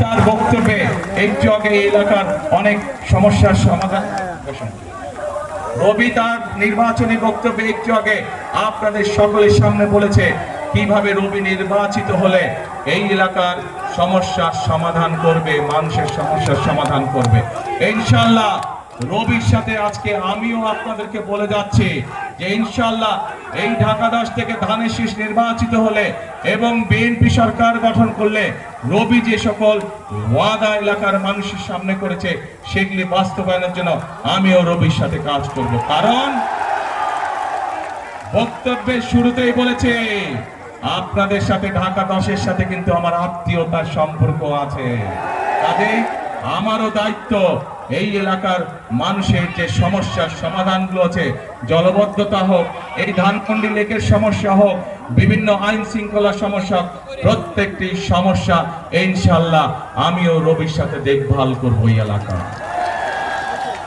তার বক্তব্যে একটু আগে এই এলাকার অনেক সমস্যার সমাধান রবি তার নির্বাচনী বক্তব্যে একটু আগে আপনাদের সকলের সামনে বলেছে কিভাবে রবি নির্বাচিত হলে এই এলাকার সমস্যার সমাধান করবে, মানুষের সমস্যার সমাধান করবে। ইনশাআল্লাহ রবির সাথে আজকে আমিও আপনাদেরকে বলে যাচ্ছি যে ইনশাআল্লাহ এই ঢাকা 10 থেকে ধানের শীষ নির্বাচিত হলে এবং বিএনপি সরকার গঠন করলে রবি যে সকল ওয়াদা এলাকার মানুষের সামনে করেছে সেগুলি বাস্তবায়নের জন্য আমিও রবির সাথে কাজ করব। কারণ বক্তব্যের শুরুতেই বলেছে আপনাদের সাথে ঢাকা 10-এর সাথে কিন্তু আমার আত্মীয়তার সম্পর্ক আছে, কাজে আমারও দায়িত্ব এই এলাকার মানুষের যে সমস্যার সমাধানগুলো আছে, জলবদ্ধতা হোক, এই ধানমন্ডি লেকের সমস্যা হোক, বিভিন্ন আইন শৃঙ্খলা সমস্যা, প্রত্যেকটি সমস্যা ইনশাআল্লাহ আমিও রবির সাথে দেখভাল করবো এই এলাকা।